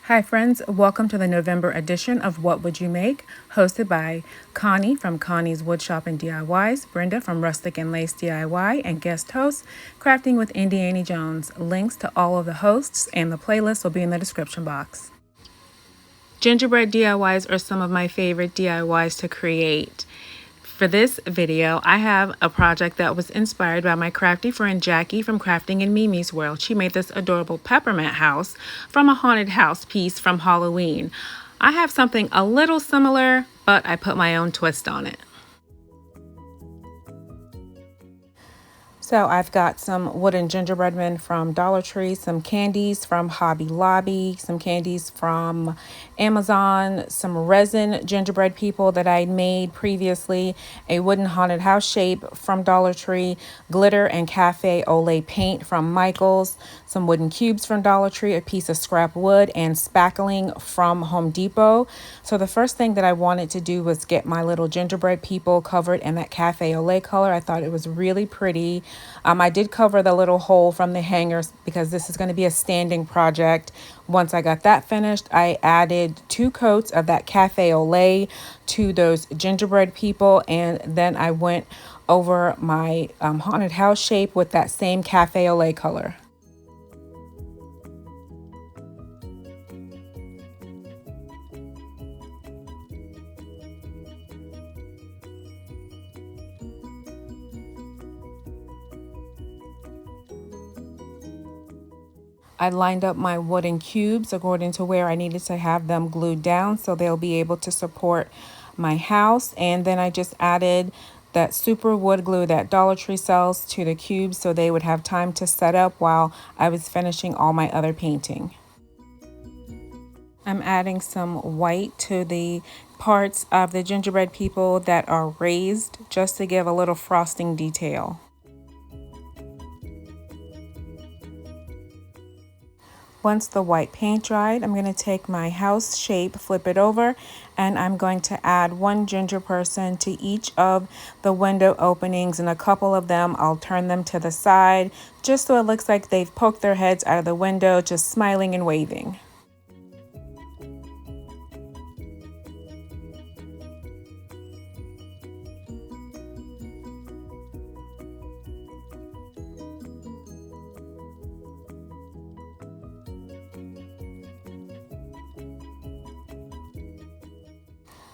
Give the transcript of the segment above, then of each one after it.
Hi friends, welcome to the November edition of What Would You Make, hosted by Connie from Connie's Woodshop and DIYs, Brenda from Rustic and Lace DIY, and guest host, Crafting with Indiana Jones. Links to all of the hosts and the playlist will be in the description box. Gingerbread DIYs are some of my favorite DIYs to create. For this video, I have a project that was inspired by my crafty friend Jackie from Crafting in Mimi's World. She made this adorable peppermint house from a haunted house piece from Halloween. I have something a little similar, but I put my own twist on it. So I've got some wooden gingerbread men from Dollar Tree, some candies from Hobby Lobby, some candies from Amazon, some resin gingerbread people that I made previously, a wooden haunted house shape from Dollar Tree, glitter and cafe au lait paint from Michael's, some wooden cubes from Dollar Tree, a piece of scrap wood, and spackling from Home Depot. So the first thing that I wanted to do was get my little gingerbread people covered in that cafe au lait color. I thought it was really pretty. I did cover the little hole from the hangers because this is going to be a standing project. Once I got that finished, I added 2 coats of that cafe au lait to those gingerbread people, and then I went over my haunted house shape with that same cafe au lait color. I lined up my wooden cubes according to where I needed to have them glued down so they'll be able to support my house. And then I just added that super wood glue that Dollar Tree sells to the cubes so they would have time to set up while I was finishing all my other painting. I'm adding some white to the parts of the gingerbread people that are raised just to give a little frosting detail. Once the white paint dried, I'm going to take my house shape, flip it over, and I'm going to add 1 ginger person to each of the window openings, and a couple of them I'll turn them to the side just so it looks like they've poked their heads out of the window, just smiling and waving.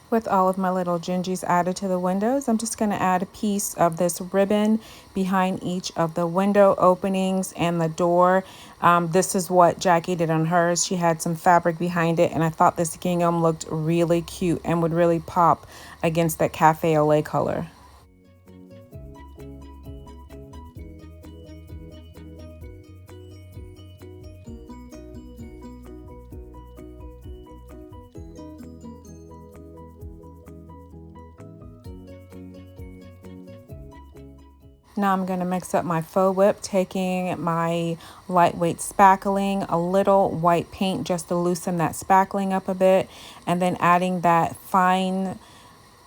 With all of my little gingies added to the windows, I'm just going to add a piece of this ribbon behind each of the window openings and the door. This is what Jackie did on hers. She had some fabric behind it, and I thought this gingham looked really cute and would really pop against that cafe au lait color. Now I'm going to mix up my faux whip, taking my lightweight spackling, a little white paint just to loosen that spackling up a bit, and then adding that fine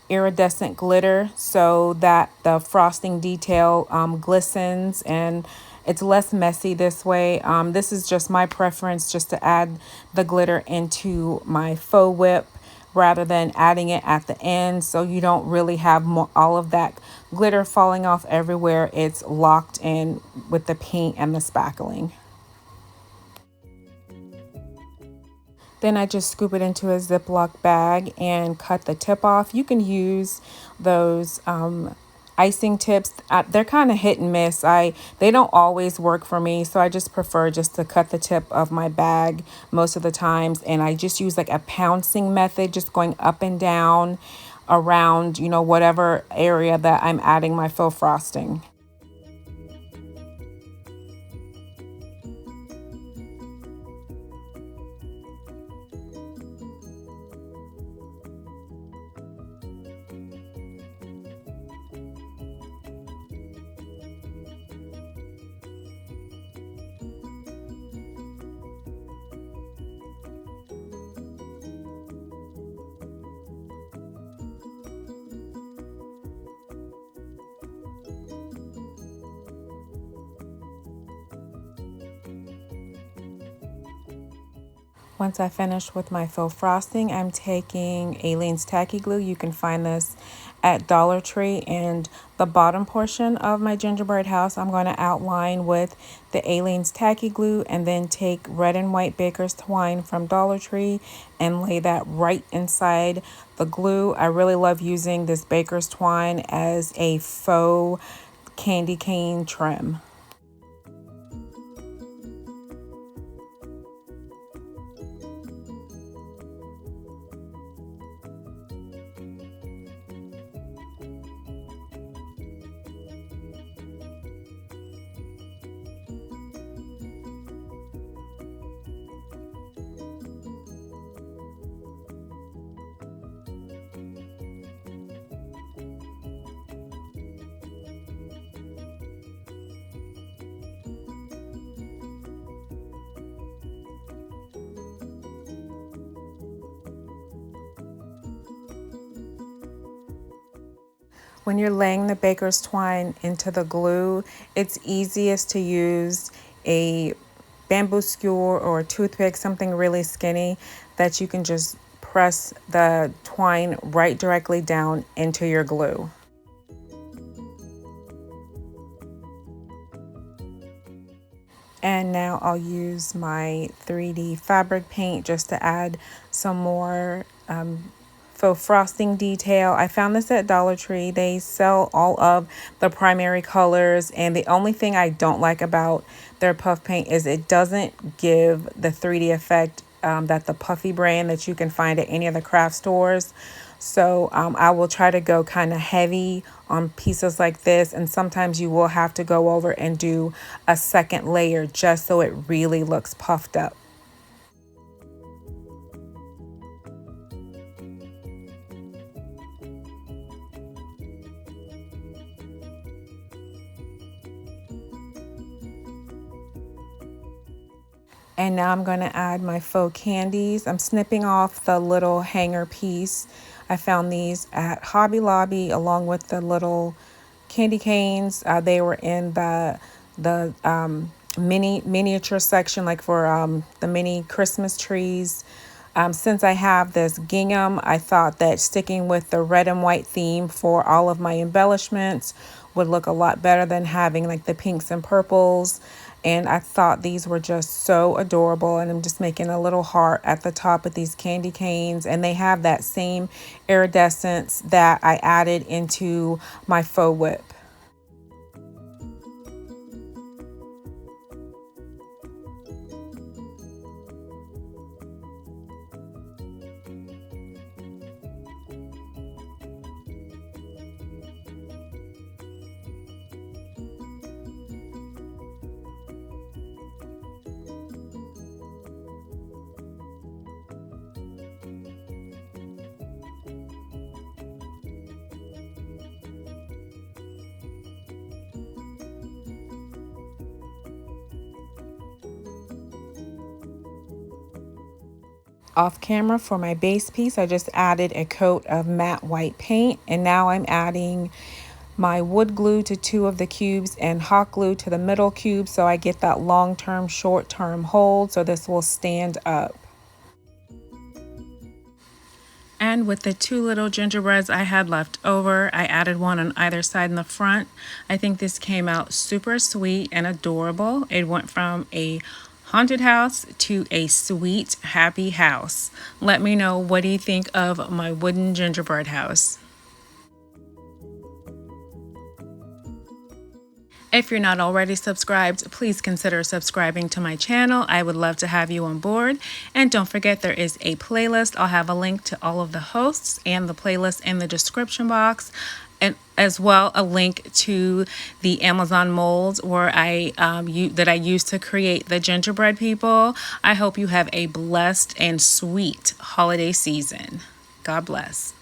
iridescent glitter so that the frosting detail glistens and it's less messy this way. This is just my preference, just to add the glitter into my faux whip rather than adding it at the end, so you don't really have all of that glitter falling off everywhere. It's locked in with the paint and the spackling. Then I just scoop it into a Ziploc bag and cut the tip off. You can use those icing tips. They're kind of hit and miss. They don't always work for me, so I just prefer just to cut the tip of my bag most of the times, and I just use like a pouncing method, just going up and down around, whatever area that I'm adding my faux frosting. Once I finish with my faux frosting, I'm taking Aleene's Tacky Glue. You can find this at Dollar Tree, and the bottom portion of my gingerbread house I'm going to outline with the Aleene's Tacky Glue, and then take red and white baker's twine from Dollar Tree and lay that right inside the glue. I really love using this baker's twine as a faux candy cane trim. When you're laying the baker's twine into the glue, it's easiest to use a bamboo skewer or a toothpick, something really skinny that you can just press the twine right directly down into your glue. And now I'll use my 3D fabric paint just to add some more faux frosting detail. I found this at Dollar Tree. They sell all of the primary colors, and the only thing I don't like about their puff paint is it doesn't give the 3D effect that the puffy brand that you can find at any of the craft stores. So I will try to go kind of heavy on pieces like this, and sometimes you will have to go over and do a second layer just so it really looks puffed up. And now I'm going to add my faux candies. I'm snipping off the little hanger piece. I found these at Hobby Lobby along with the little candy canes. They were in the miniature section, like for the mini Christmas trees. Since I have this gingham, I thought that sticking with the red and white theme for all of my embellishments would look a lot better than having like the pinks and purples. And I thought these were just so adorable. And I'm just making a little heart at the top of these candy canes. And they have that same iridescence that I added into my faux whip. Off camera for my base piece, I just added a coat of matte white paint, and now I'm adding my wood glue to two of the cubes and hot glue to the middle cube so I get that long-term, short-term hold so this will stand up. And with the two little gingerbreads I had left over, I added one on either side in the front. I think this came out super sweet and adorable. It went from a haunted house to a sweet, happy house. Let me know, what do you think of my wooden gingerbread house? If you're not already subscribed, please consider subscribing to my channel. I would love to have you on board. And don't forget, there is a playlist. I'll have a link to all of the hosts and the playlist in the description box, and as well a link to the Amazon molds where that I used to create the gingerbread people. I hope you have a blessed and sweet holiday season. God bless.